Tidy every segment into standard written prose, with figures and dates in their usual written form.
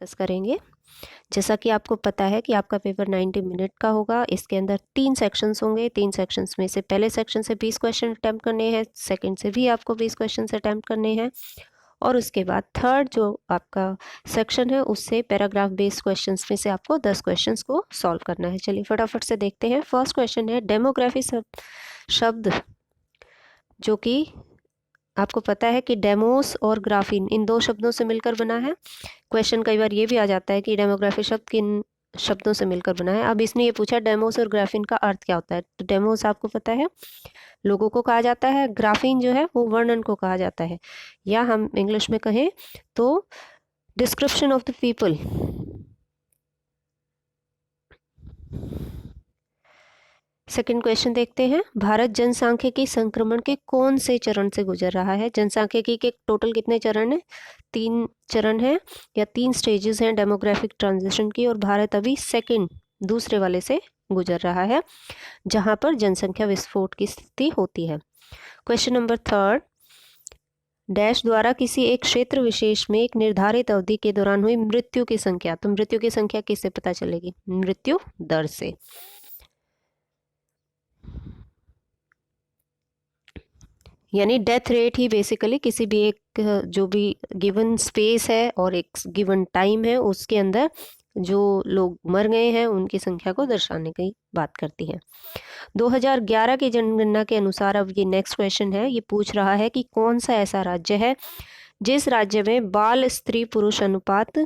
Discuss करेंगे। जैसा कि आपको पता है कि आपका पेपर 90 मिनट का होगा। इसके अंदर 3 सेक्शंस होंगे। 3 सेक्शंस में से पहले सेक्शन से 20 क्वेश्चन अटैम्प्ट करने हैं, सेकंड से भी आपको 20 क्वेश्चन अटैम्प्ट करने हैं, और उसके बाद थर्ड जो आपका सेक्शन है उससे पैराग्राफ बेस्ड क्वेश्चंस में से आपको 10 क्वेश्चंस को सॉल्व करना है। चलिए फटाफट से देखते हैं। फर्स्ट क्वेश्चन है डेमोग्राफी शब्द जो कि आपको पता है कि डेमोस और ग्राफीन इन 2 शब्दों से मिलकर बना है। क्वेश्चन कई बार ये भी आ जाता है कि डेमोग्राफी शब्द किन शब्दों से मिलकर बना है। अब इसने ये पूछा डेमोस और ग्राफीन का अर्थ क्या होता है। तो डेमोस आपको पता है लोगों को कहा जाता है, ग्राफीन जो है वो वर्णन को कहा जाता है, या हम इंग्लिश में कहें तो description of the people. Second question देखते हैं। भारत जनसांख्यिकी संक्रमण के कौन से चरण से गुजर रहा है। जनसांख्यिकी के टोटल कितने चरण हैं? 3 चरण हैं या 3 स्टेजेस हैं डेमोग्राफिक ट्रांजिशन की, और भारत अभी दूसरे वाले से गुजर रहा है जहां पर जनसंख्या विस्फोट की स्थिति होती है। क्वेश्चन नंबर थर्ड, डैश द्वारा किसी एक क्षेत्र विशेष में एक निर्धारित अवधि के दौरान हुई मृत्यु की संख्या। तो मृत्यु की संख्या किससे पता चलेगी? मृत्यु दर से। यानी डेथ रेट ही बेसिकली किसी भी एक जो भी गिवन स्पेस है और एक गिवन टाइम है उसके अंदर जो लोग मर गए हैं उनकी संख्या को दर्शाने की बात करती है। 2011 की जनगणना के अनुसार, अब ये नेक्स्ट क्वेश्चन है, ये पूछ रहा है कि कौन सा ऐसा राज्य है जिस राज्य में बाल स्त्री पुरुष अनुपात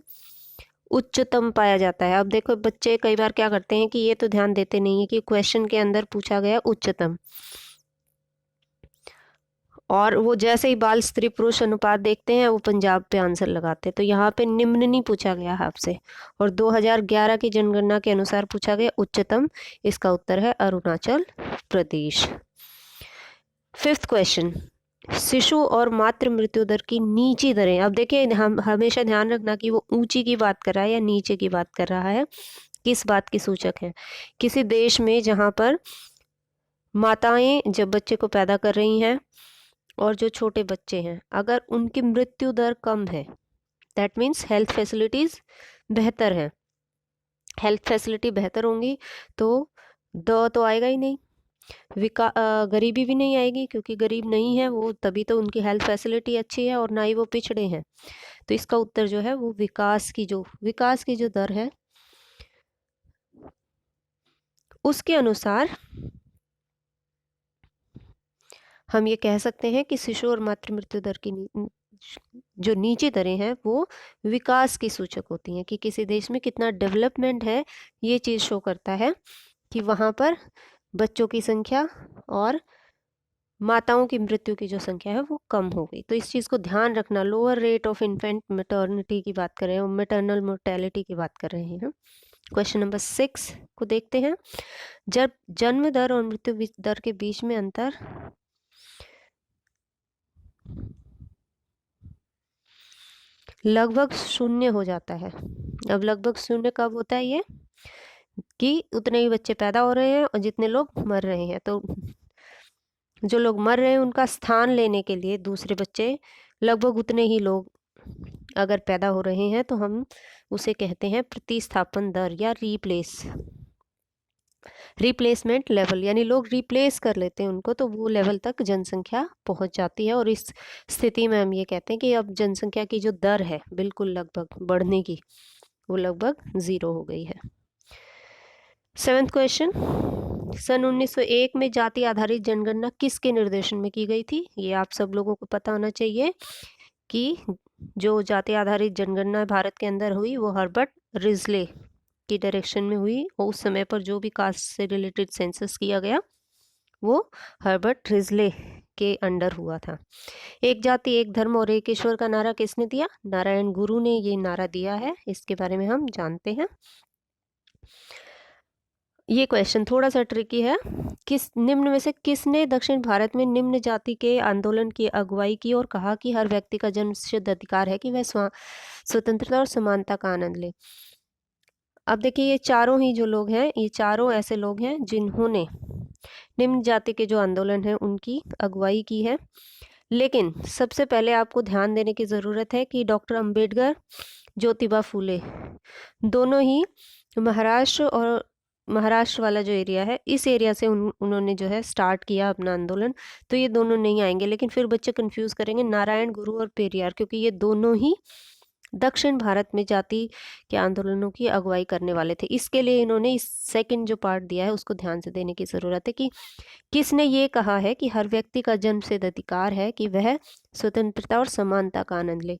उच्चतम पाया जाता है। अब देखो बच्चे कई बार क्या करते हैं कि ये तो ध्यान देते नहीं है कि क्वेश्चन के अंदर पूछा गया उच्चतम, और वो जैसे ही बाल स्त्री पुरुष अनुपात देखते हैं वो पंजाब पे आंसर लगाते हैं। तो यहाँ पे निम्न नहीं पूछा गया है आपसे, और 2011 की जनगणना के अनुसार पूछा गया उच्चतम। इसका उत्तर है अरुणाचल प्रदेश। फिफ्थ क्वेश्चन, शिशु और मातृ मृत्यु दर की नीची दरें। अब देखिए हम हमेशा ध्यान रखना कि वो ऊंची की बात कर रहा है या नीचे की बात कर रहा है, किस बात की सूचक है। किसी देश में जहाँ पर माताएं जब बच्चे को पैदा कर रही हैं और जो छोटे बच्चे हैं अगर उनकी मृत्यु दर कम है, दैट मीन्स हेल्थ फैसिलिटीज बेहतर है। हेल्थ फैसिलिटी बेहतर होंगी तो तो आएगा ही नहीं, गरीबी भी नहीं आएगी, क्योंकि गरीब नहीं है वो तभी तो उनकी हेल्थ फैसिलिटी अच्छी है, और ना ही वो पिछड़े हैं। तो इसका उत्तर जो है वो विकास की जो दर है उसके अनुसार हम ये कह सकते हैं कि शिशु और मातृ मृत्यु दर की जो नीची दरें हैं वो विकास की सूचक होती हैं, कि किसी देश में कितना डेवलपमेंट है ये चीज़ शो करता है कि वहाँ पर बच्चों की संख्या और माताओं की मृत्यु की जो संख्या है वो कम हो गई। तो इस चीज़ को ध्यान रखना। Lower rate of infant maternity की बात कर रहे हैं, मैटरनल मोर्टेलिटी की बात कर रहे हैं। क्वेश्चन नंबर 6 को देखते हैं। जब जन्म दर और मृत्यु दर के बीच में अंतर लगभग 0 हो जाता है। अब लगभग 0 कब होता है? ये कि उतने ही बच्चे पैदा हो रहे हैं और जितने लोग मर रहे हैं। तो जो लोग मर रहे हैं उनका स्थान लेने के लिए दूसरे बच्चे लगभग उतने ही लोग अगर पैदा हो रहे हैं तो हम उसे कहते हैं प्रतिस्थापन दर या रिप्लेसमेंट लेवल। यानी लोग रिप्लेस कर लेते हैं उनको, तो वो लेवल तक जनसंख्या पहुंच जाती है, और इस स्थिति में हम ये कहते हैं कि अब जनसंख्या की जो दर है बिल्कुल लगभग बढ़ने की, वो लगभग 0 हो गई है। 7th क्वेश्चन, सन 1901 में जाति आधारित जनगणना किसके निर्देशन में की गई थी? ये आप सब लोगों को पता होना चाहिए कि जो जाति आधारित जनगणना भारत के अंदर हुई वो हर्बर्ट रिजले की डायरेक्शन में हुई, और उस समय पर जो भी कास्ट से रिलेटेड सेंसस किया गया वो हर्बर्ट रिजले के अंडर हुआ था। एक जाति एक धर्म और एक ईश्वर का नारा किसने दिया? नारायण गुरु ने ये नारा दिया है, इसके बारे में हम जानते हैं। ये क्वेश्चन थोड़ा सा ट्रिकी है। किस निम्न में से किसने दक्षिण भारत में निम्न जाति के आंदोलन की अगुवाई की और कहा कि हर व्यक्ति का जन्मसिद्ध अधिकार है कि वह स्वतंत्रता और समानता का आनंद ले? अब देखिए ये चारों ही जो लोग हैं, ये चारों ऐसे लोग हैं जिन्होंने निम्न जाति के जो आंदोलन है उनकी अगुवाई की है। लेकिन सबसे पहले आपको ध्यान देने की ज़रूरत है कि डॉक्टर अंबेडकर ज्योतिबा फूले, दोनों ही महाराष्ट्र वाला जो एरिया है, इस एरिया से उन्होंने जो है स्टार्ट किया अपना आंदोलन। तो ये दोनों नहीं आएंगे, लेकिन फिर बच्चे कंफ्यूज करेंगे नारायण गुरु और पेरियार, क्योंकि ये दोनों ही दक्षिण भारत में जाति के आंदोलनों की अगुवाई करने वाले थे। इसके लिए इन्होंने इस सेकंड जो पार्ट दिया है उसको ध्यान से देने की ज़रूरत है कि किसने ये कहा है कि हर व्यक्ति का जन्मसिद्ध अधिकार है कि वह स्वतंत्रता और समानता का आनंद ले।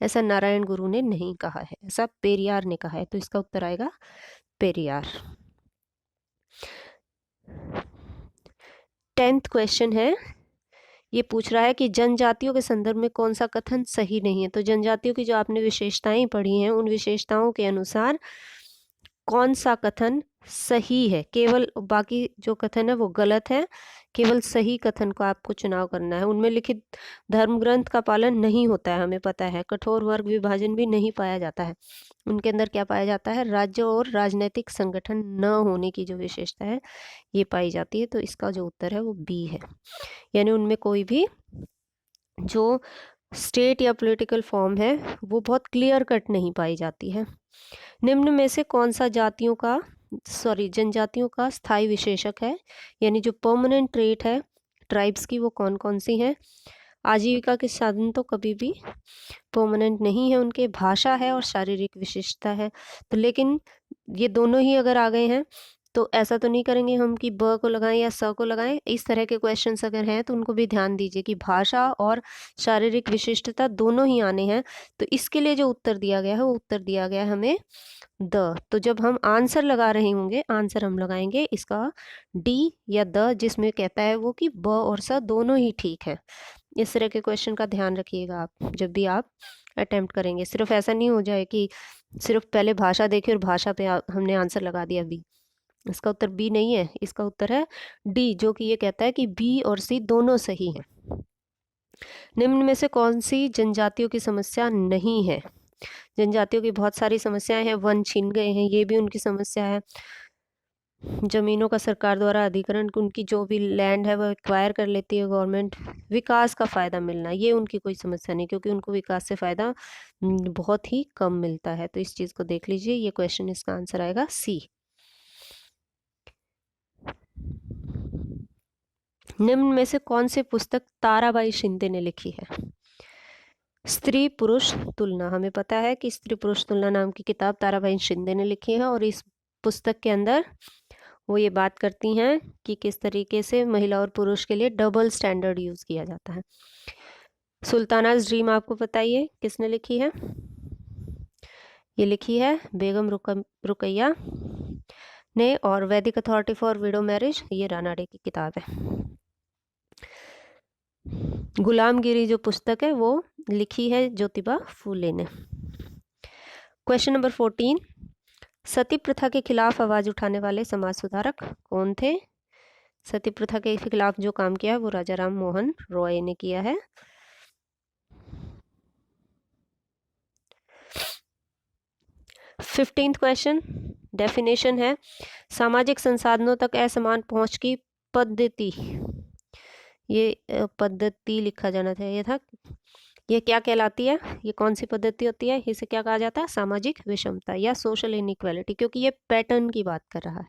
ऐसा नारायण गुरु ने नहीं कहा है, ऐसा पेरियार ने कहा है। तो इसका उत्तर आएगा पेरियार। 10th क्वेश्चन है, ये पूछ रहा है कि जनजातियों के संदर्भ में कौन सा कथन सही नहीं है। तो जनजातियों की जो आपने विशेषताएं पढ़ी हैं, उन विशेषताओं के अनुसार कौन सा कथन सही है। केवल बाकी जो कथन है वो गलत है, केवल सही कथन को आपको चुनाव करना है। उनमें लिखित धर्म ग्रंथ का पालन नहीं होता है, हमें पता है। कठोर वर्ग विभाजन भी नहीं पाया जाता है। उनके अंदर क्या पाया जाता है, राज्य और राजनीतिक संगठन न होने की जो विशेषता है ये पाई जाती है। तो इसका जो उत्तर है वो बी है, यानी उनमें कोई भी जो स्टेट या पॉलिटिकल फॉर्म है वो बहुत क्लियर कट नहीं पाई जाती है। निम्न में से कौन सा जनजातियों का स्थायी विशेषक है, यानी जो परमानेंट ट्रेट है ट्राइब्स की, वो कौन कौन सी हैं। आजीविका के साधन तो कभी भी परमानेंट नहीं है उनके, भाषा है और शारीरिक विशिष्टता है। तो लेकिन ये दोनों ही अगर आ गए हैं तो ऐसा तो नहीं करेंगे हम कि ब को लगाएं या स को लगाएं। इस तरह के क्वेश्चंस अगर हैं तो उनको भी ध्यान दीजिए कि भाषा और शारीरिक विशिष्टता दोनों ही आने हैं। तो इसके लिए जो उत्तर दिया गया है वो उत्तर दिया गया है हमें द। तो जब हम आंसर लगा रहे होंगे, आंसर हम लगाएंगे इसका डी या द, जिसमें कहता है वो कि ब और स दोनों ही ठीक है। इस तरह के क्वेश्चन का ध्यान रखिएगा आप जब भी आप अटेम्प्ट करेंगे। सिर्फ ऐसा नहीं हो जाए कि सिर्फ पहले भाषा देखी और भाषा पे हमने आंसर लगा दिया बी। इसका उत्तर बी नहीं है, इसका उत्तर है डी, जो कि ये कहता है कि बी और सी दोनों सही हैं। निम्न में से कौन सी जनजातियों की समस्या नहीं है। जनजातियों की बहुत सारी समस्याएं हैं। वन छीन गए हैं, ये भी उनकी समस्या है। जमीनों का सरकार द्वारा अधिग्रहण, उनकी जो भी लैंड है वो एक्वायर कर लेती है गवर्नमेंट। विकास का फ़ायदा मिलना, ये उनकी कोई समस्या नहीं, क्योंकि उनको विकास से फ़ायदा बहुत ही कम मिलता है। तो इस चीज़ को देख लीजिए, ये क्वेश्चन इसका आंसर आएगा सी। निम्न में से कौन सी पुस्तक ताराबाई शिंदे ने लिखी है। स्त्री पुरुष तुलना, हमें पता है कि स्त्री पुरुष तुलना नाम की किताब ताराबाई शिंदे ने लिखी है, और इस पुस्तक के अंदर वो ये बात करती हैं कि किस तरीके से महिला और पुरुष के लिए डबल स्टैंडर्ड यूज़ किया जाता है। सुल्तानाज ड्रीम आपको पता ही है किसने लिखी है, ये लिखी है बेगम रुकैया ने, और वैदिक अथॉरिटी फॉर विडो मैरिज ये रानाडे की किताब है। गुलामगिरी जो पुस्तक है वो लिखी है ज्योतिबा फूले ने। क्वेश्चन नंबर 14, सती प्रथा के खिलाफ आवाज उठाने वाले समाज सुधारक कौन थे। सती प्रथा के खिलाफ जो काम किया है वो राजा राम मोहन रॉय ने किया है। फिफ्टींथ क्वेश्चन, डेफिनेशन है सामाजिक संसाधनों तक असमान पहुंच की पद्धति, ये पद्धति लिखा जाना चाहिए था। ये क्या कहलाती है, ये कौन सी पद्धति होती है, इसे क्या कहा जाता है, सामाजिक विषमता या सोशल इनइक्वालिटी, क्योंकि ये पैटर्न की बात कर रहा है।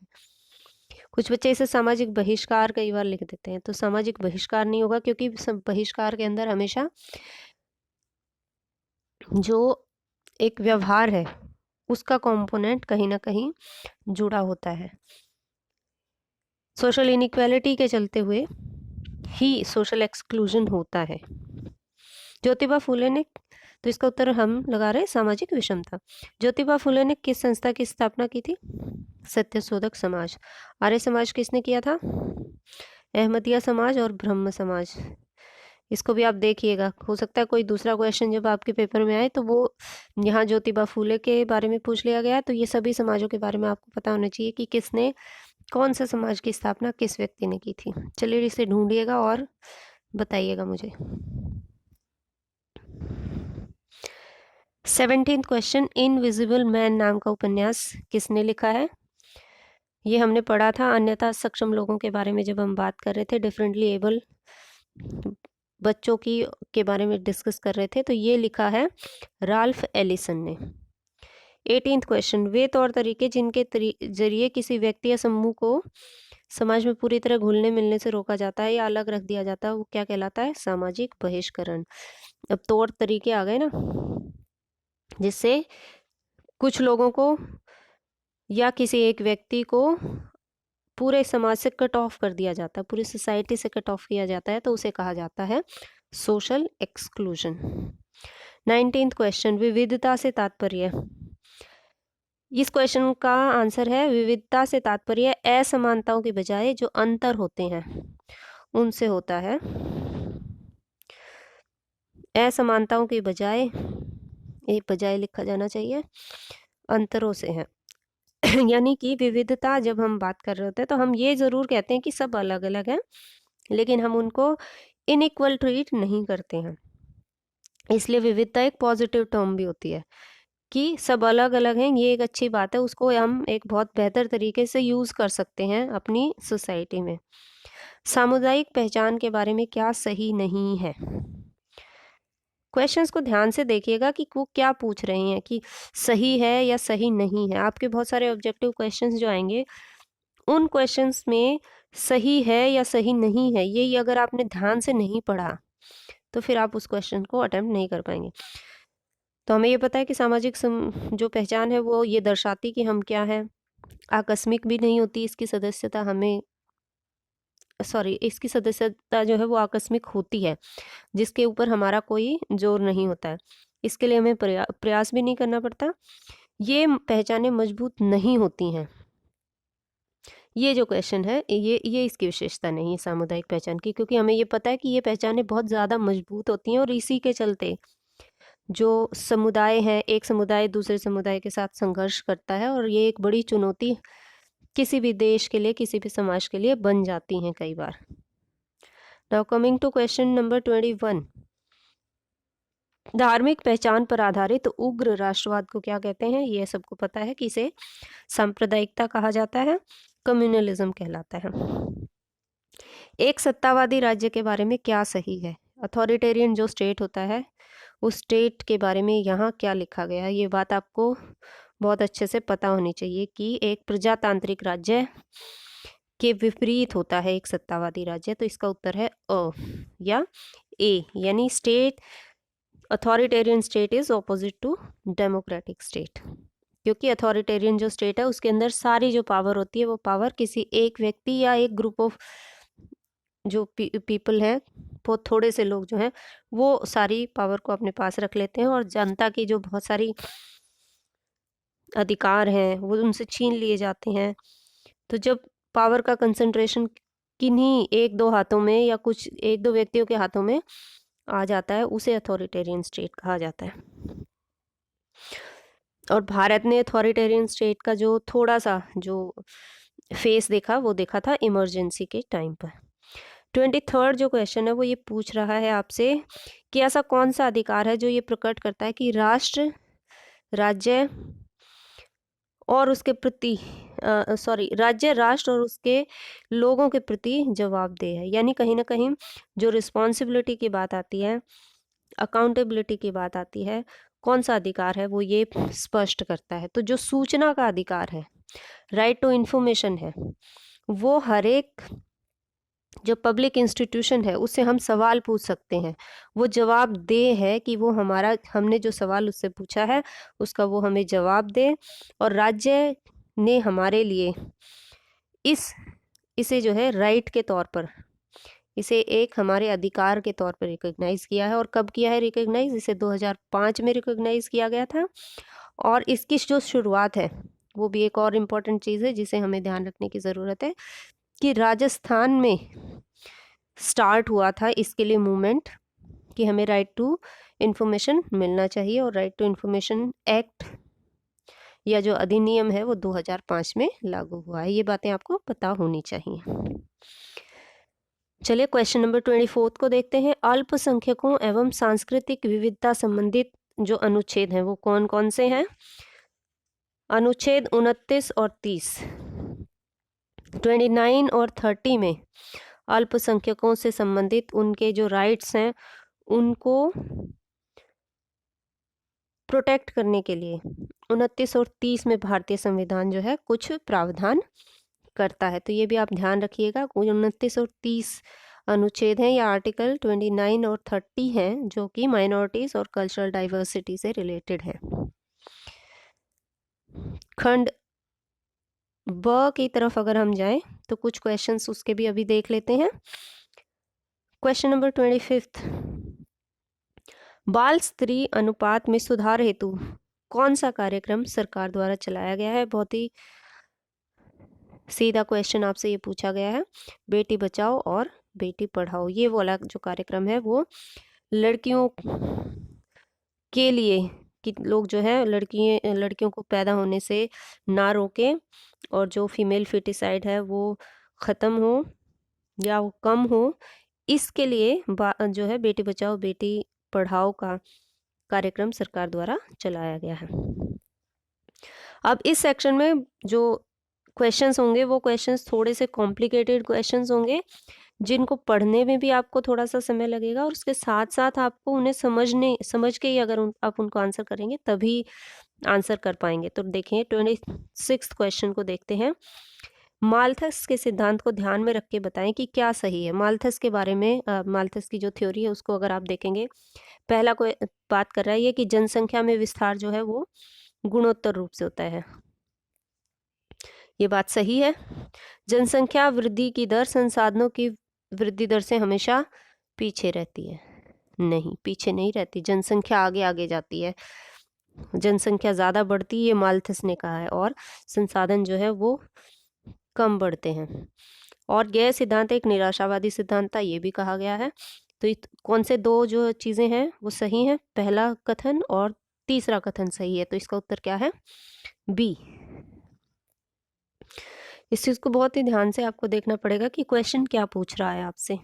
कुछ बच्चे इसे सामाजिक बहिष्कार कई बार लिख देते हैं, तो सामाजिक बहिष्कार नहीं होगा, क्योंकि बहिष्कार के अंदर हमेशा जो एक व्यवहार है उसका कंपोनेंट कहीं ना कहीं जुड़ा होता है। सोशल इनइक्वालिटी के चलते हुए ही सोशल एक्सक्लूजन होता है। ज्योतिबा फूले ने, तो इसका उत्तर हम लगा रहे हैं सामाजिक विषमता। ज्योतिबा फूले ने किस संस्था की स्थापना की थी, सत्यशोधक समाज। आर्य समाज किसने किया था, अहमदिया समाज और ब्रह्म समाज। इसको भी आप देखिएगा, हो सकता है कोई दूसरा क्वेश्चन जब आपके पेपर में आए तो वो यहाँ ज्योतिबा फूले के बारे में पूछ लिया गया, तो ये सभी समाजों के बारे में आपको पता होना चाहिए कि किसने कौन से समाज की स्थापना किस व्यक्ति ने की थी। चलिए इसे ढूंढिएगा और बताइएगा मुझे। 17th क्वेश्चन, इनविजिबल मैन नाम का उपन्यास किसने लिखा है। ये हमने पढ़ा था अन्यथा सक्षम लोगों के बारे में जब हम बात कर रहे थे, डिफरेंटली एबल बच्चों की के बारे में डिस्कस कर रहे थे। तो ये लिखा है राल्फ एलिसन ने। 18th क्वेश्चन, वे तौर तरीके जिनके जरिए किसी व्यक्ति या समूह को समाज में पूरी तरह घुलने मिलने से रोका जाता है या अलग रख दिया जाता है वो क्या कहलाता है? सामाजिक बहिष्करण। अब तौर तरीके आ गए ना, जिससे कुछ लोगों को या किसी एक व्यक्ति को पूरे समाज से कट ऑफ कर दिया जाता है, पूरी सोसाइटी से कट ऑफ किया जाता है, तो उसे कहा जाता है सोशल एक्सक्लूजन। 19th क्वेश्चन, विविधता से तात्पर्य। इस क्वेश्चन का आंसर है विविधता से तात्पर्य असमानताओं के बजाय जो अंतर होते हैं उनसे होता है। असमानताओं के बजाय, एक बजाय लिखा जाना चाहिए, अंतरों से है। यानी कि विविधता जब हम बात कर रहे होते हैं तो हम ये ज़रूर कहते हैं कि सब अलग अलग हैं, लेकिन हम उनको इनइक्वल ट्रीट नहीं करते हैं। इसलिए विविधता एक पॉजिटिव टर्म भी होती है कि सब अलग अलग हैं, ये एक अच्छी बात है, उसको हम एक बहुत बेहतर तरीके से यूज़ कर सकते हैं अपनी सोसाइटी में। सामुदायिक पहचान के बारे में क्या सही नहीं है? क्वेश्चंस को ध्यान से देखिएगा कि वो क्या पूछ रहे हैं, कि सही है या सही नहीं है। आपके बहुत सारे ऑब्जेक्टिव क्वेश्चंस जो आएंगे उन क्वेश्चंस में सही है या सही नहीं है, ये अगर आपने ध्यान से नहीं पढ़ा तो फिर आप उस क्वेश्चन को अटेम्प्ट नहीं कर पाएंगे। तो हमें ये पता है कि सामाजिक जो पहचान है वो ये दर्शाती कि हम क्या है। आकस्मिक भी नहीं होती इसकी सदस्यता, इसकी सदस्यता जो है वो आकस्मिक होती है, जिसके ऊपर हमारा कोई जोर नहीं होता है। इसके लिए हमें प्रयास भी नहीं करना पड़ता। ये पहचानें मजबूत नहीं होती हैं। ये जो क्वेश्चन है ये इसकी विशेषता नहीं है सामुदायिक पहचान की, क्योंकि हमें ये पता है कि ये पहचानें बहुत ज़्यादा मजबूत होती हैं और इसी के चलते जो समुदाय है, एक समुदाय दूसरे समुदाय के साथ संघर्ष करता है और ये एक बड़ी चुनौती किसी भी देश के लिए, किसी भी समाज के लिए बन जाती हैं कई बार। Now coming to question number 21, धार्मिक पहचान पर आधारित उग्र राष्ट्रवाद को क्या कहते हैं? ये सबको पता है कि इसे सांप्रदायिकता कहा जाता है, कम्युनलिज्म कहलाता है। एक सत्तावादी राज्य के बारे में क्या सही है? अथॉरिटेरियन जो स्टेट होता है उस स्टेट के बारे में यहाँ क्या लिखा गया है, ये बात आपको बहुत अच्छे से पता होनी चाहिए कि एक प्रजातांत्रिक राज्य के विपरीत होता है एक सत्तावादी राज्य। तो इसका उत्तर है अ या ए, यानी state, authoritarian state is opposite to democratic state. क्योंकि अथॉरिटेरियन जो स्टेट है उसके अंदर सारी जो पावर होती है वो पावर किसी एक व्यक्ति या एक ग्रुप ऑफ जो पीपल हैं, बहुत थोड़े से लोग जो हैं वो सारी पावर को अपने पास रख लेते हैं और जनता की जो बहुत सारी अधिकार हैं वो उनसे छीन लिए जाते हैं। तो जब पावर का कंसंट्रेशन किन्हीं एक दो हाथों में या कुछ एक दो व्यक्तियों के हाथों में आ जाता है उसे अथॉरिटेरियन स्टेट कहा जाता है। और भारत ने अथॉरिटेरियन स्टेट का जो थोड़ा सा जो फेस देखा वो देखा था इमरजेंसी के टाइम पर। 23rd जो क्वेश्चन है वो ये पूछ रहा है आपसे कि ऐसा कौन सा अधिकार है जो ये प्रकट करता है कि राष्ट्र, राज्य और उसके प्रति राज्य, राष्ट्र और उसके लोगों के प्रति जवाबदेह है। यानी कहीं ना कहीं जो रिस्पॉन्सिबिलिटी की बात आती है, अकाउंटेबिलिटी की बात आती है, कौन सा अधिकार है वो ये स्पष्ट करता है। तो जो सूचना का अधिकार है, राइट टू इंफॉर्मेशन है, वो हर एक जो पब्लिक इंस्टीट्यूशन है उससे हम सवाल पूछ सकते हैं, वो जवाब दे है कि वो हमने जो सवाल उससे पूछा है उसका वो हमें जवाब दे। और राज्य ने हमारे लिए इसे जो है राइट के तौर पर, इसे एक हमारे अधिकार के तौर पर रिकॉग्नाइज किया है। और कब किया है रिकॉग्नाइज? इसे 2005 में रिकॉग्नाइज किया गया था। और इसकी जो शुरुआत है वो भी एक और इम्पोर्टेंट चीज़ है जिसे हमें ध्यान रखने की ज़रूरत है कि राजस्थान में स्टार्ट हुआ था इसके लिए मूवमेंट कि हमें राइट टू इन्फॉर्मेशन मिलना चाहिए। और राइट टू इन्फॉर्मेशन एक्ट या जो अधिनियम है वो 2005 में लागू हुआ है। ये बातें आपको पता होनी चाहिए। चलिए क्वेश्चन नंबर 24 को देखते हैं। अल्पसंख्यकों एवं सांस्कृतिक विविधता संबंधित जो अनुच्छेद हैं वो कौन कौन से हैं? अनुच्छेद 29 और 30, 29 और 30 में अल्पसंख्यकों से संबंधित उनके जो राइट्स हैं उनको प्रोटेक्ट करने के लिए 29 और 30 में भारतीय संविधान जो है कुछ प्रावधान करता है। तो ये भी आप ध्यान रखिएगा, 29 और 30 अनुच्छेद हैं या आर्टिकल 29 और 30 हैं जो कि माइनॉरिटीज और कल्चरल डाइवर्सिटी से रिलेटेड है। खंड ब की तरफ अगर हम जाएं तो कुछ क्वेश्चंस उसके भी अभी देख लेते हैं। क्वेश्चन नंबर 25, बाल स्त्री अनुपात में सुधार हेतु कौन सा कार्यक्रम सरकार द्वारा चलाया गया है? बहुत ही सीधा क्वेश्चन आपसे ये पूछा गया है। बेटी बचाओ और बेटी पढ़ाओ, ये वाला जो कार्यक्रम है वो लड़कियों के लिए कि लोग जो है लड़कियों को पैदा होने से ना रोकें और जो फीमेल फिटिसाइड है वो ख़त्म हो या वो कम हो, इसके लिए जो है बेटी बचाओ बेटी पढ़ाओ का कार्यक्रम सरकार द्वारा चलाया गया है। अब इस सेक्शन में जो क्वेश्चंस होंगे वो क्वेश्चंस थोड़े से कॉम्प्लिकेटेड क्वेश्चंस होंगे जिनको पढ़ने में भी आपको थोड़ा सा समय लगेगा और उसके साथ साथ आपको उन्हें समझ के ही अगर आप उनको आंसर करेंगे तभी आंसर कर पाएंगे। तो देखें 26 क्वेश्चन को देखते हैं। माल्थस के सिद्धांत को ध्यान में रख के बताएं कि क्या सही है। माल्थस के बारे में माल्थस की जो थ्योरी है उसको अगर आप देखेंगे, पहला कोई बात कर रहा है ये कि जनसंख्या में विस्तार जो है वो गुणोत्तर रूप से होता है। ये बात सही है। जनसंख्या वृद्धि की दर संसाधनों की वृद्धि दर से हमेशा पीछे रहती है। नहीं, पीछे नहीं रहती, जनसंख्या आगे आगे जाती है, जनसंख्या ज़्यादा बढ़ती है, ये माल्थस ने कहा है, और संसाधन जो है वो कम बढ़ते हैं। और गैर सिद्धांत एक निराशावादी सिद्धांत था, ये भी कहा गया है। तो कौन से दो जो चीज़ें हैं वो सही हैं? पहला कथन और तीसरा कथन सही है। तो इसका उत्तर क्या है? बी। इस चीज़ को बहुत ही ध्यान से आपको देखना पड़ेगा कि क्वेश्चन क्या पूछ रहा है आपसे।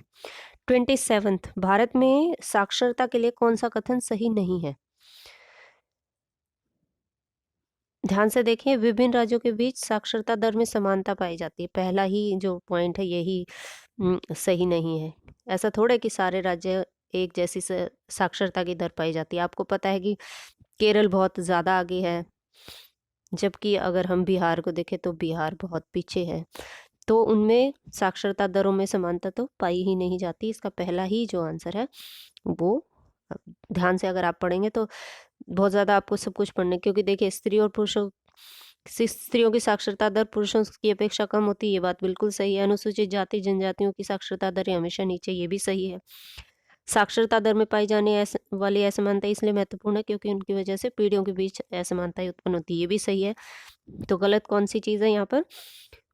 27, भारत में साक्षरता के लिए कौन सा कथन सही नहीं है? ध्यान से देखिए, विभिन्न राज्यों के बीच साक्षरता दर में समानता पाई जाती है, पहला ही जो पॉइंट है यही सही नहीं है। ऐसा थोड़ा है कि सारे राज्य एक जैसी साक्षरता की दर पाई जाती है। आपको पता है कि केरल बहुत ज़्यादा आगे है, जबकि अगर हम बिहार को देखें तो बिहार बहुत पीछे है। तो उनमें साक्षरता दरों में समानता तो पाई ही नहीं जाती। इसका पहला ही जो आंसर है वो ध्यान से अगर आप पढ़ेंगे तो बहुत ज़्यादा आपको सब कुछ पढ़ने, क्योंकि देखिए स्त्रियों की साक्षरता दर पुरुषों की अपेक्षा कम होती है, ये बात बिल्कुल सही है। अनुसूचित जाति जनजातियों की साक्षरता दर हमेशा नीचे, ये भी सही है। साक्षरता दर में पाई जाने वाली असमानता इसलिए महत्वपूर्ण है क्योंकि उनकी वजह से पीढ़ियों के बीच असमानताएं उत्पन्न होती है, ये भी सही है। तो गलत कौन सी चीज़ है यहाँ पर?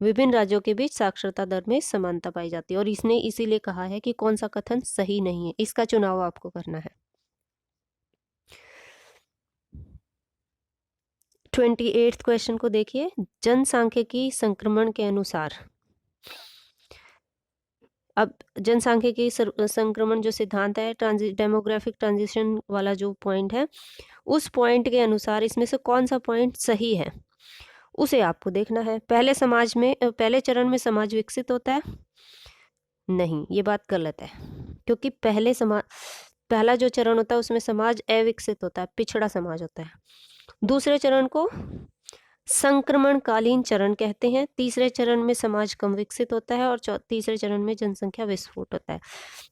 विभिन्न राज्यों के बीच साक्षरता दर में समानता पाई जाती है, और इसने इसीलिए कहा है कि कौन सा कथन सही नहीं है, इसका चुनाव आपको करना है। 28 क्वेश्चन को देखिए, जनसांख्यिकी संक्रमण के अनुसार। अब जनसांख्यिकी संक्रमण जो सिद्धांत है, डेमोग्राफिक ट्रांजिशन वाला जो पॉइंट है, उस पॉइंट के अनुसार इसमें से कौन सा पॉइंट सही है उसे आपको देखना है। पहले चरण में समाज विकसित होता है, नहीं, ये बात गलत है, क्योंकि पहला जो चरण होता है उसमें समाज अविकसित होता है, पिछड़ा समाज होता है। दूसरे चरण को संक्रमणकालीन चरण कहते हैं। तीसरे चरण में समाज कम विकसित होता है और तीसरे चरण में जनसंख्या विस्फोट होता है।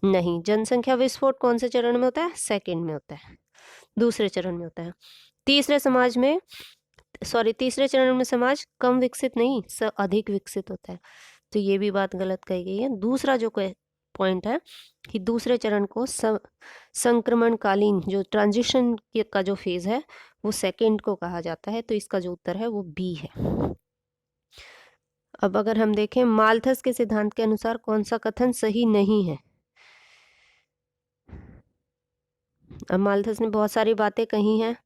नहीं, जनसंख्या विस्फोट कौन से चरण में होता है? सेकंड में होता है, दूसरे चरण में होता है। तीसरे चरण में समाज कम विकसित नहीं, अधिक विकसित होता है। तो ये भी बात गलत कही गई है। दूसरा जो पॉइंट है कि दूसरे चरण को संक्रमणकालीन जो ट्रांजिशन का जो फेज है वो सेकंड को कहा जाता है। तो इसका जो उत्तर है वो बी है। अब अगर हम देखें माल्थस के सिद्धांत के अनुसार कौन सा कथन सही नहीं है। अब माल्थस ने बहुत सारी बातें कही हैं,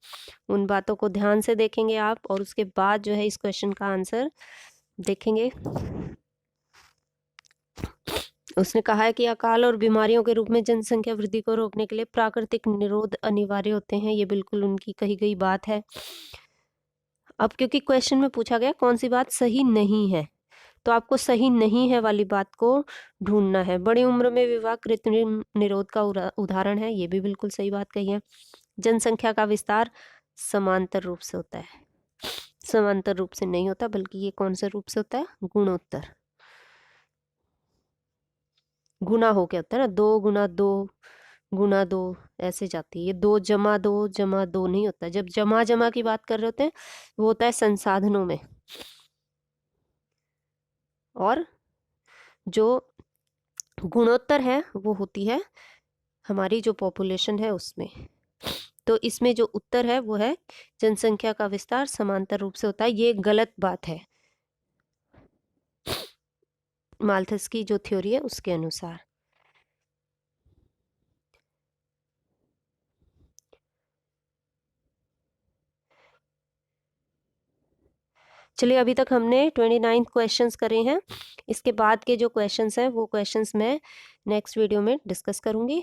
उन बातों को ध्यान से देखेंगे आप, और उसके बाद जो है इस क्वेश्चन का आंसर देखेंगे। उसने कहा है कि अकाल और बीमारियों के रूप में जनसंख्या वृद्धि को रोकने के लिए प्राकृतिक निरोध अनिवार्य होते हैं, ये बिल्कुल उनकी कही गई बात है। अब क्योंकि क्वेश्चन में पूछा गया कौन सी बात सही नहीं है, तो आपको सही नहीं है वाली बात को ढूंढना है। बड़ी उम्र में विवाह कृत्रिम निरोध का उदाहरण है, ये भी बिल्कुल सही बात कही है। जनसंख्या का विस्तार समांतर रूप से होता है। समांतर रूप से नहीं होता, बल्कि ये कौन सा रूप से होता है? गुणोत्तर। गुना हो के होता है ना, 2 × 2 × 2 ऐसे जाती है। ये 2 + 2 = 2 नहीं होता। जब जमा जमा की बात कर रहे होते हैं वो होता है संसाधनों में, और जो गुणोत्तर है वो होती है हमारी जो पॉपुलेशन है उसमें। तो इसमें जो उत्तर है वो है जनसंख्या का विस्तार समांतर रूप से होता है। ये गलत बात है माल्थस की जो थ्योरी है उसके अनुसार। चलिए, अभी तक हमने 29 क्वेश्चंस करे हैं। इसके बाद के जो क्वेश्चंस हैं वो क्वेश्चंस मैं नेक्स्ट वीडियो में डिस्कस करूंगी।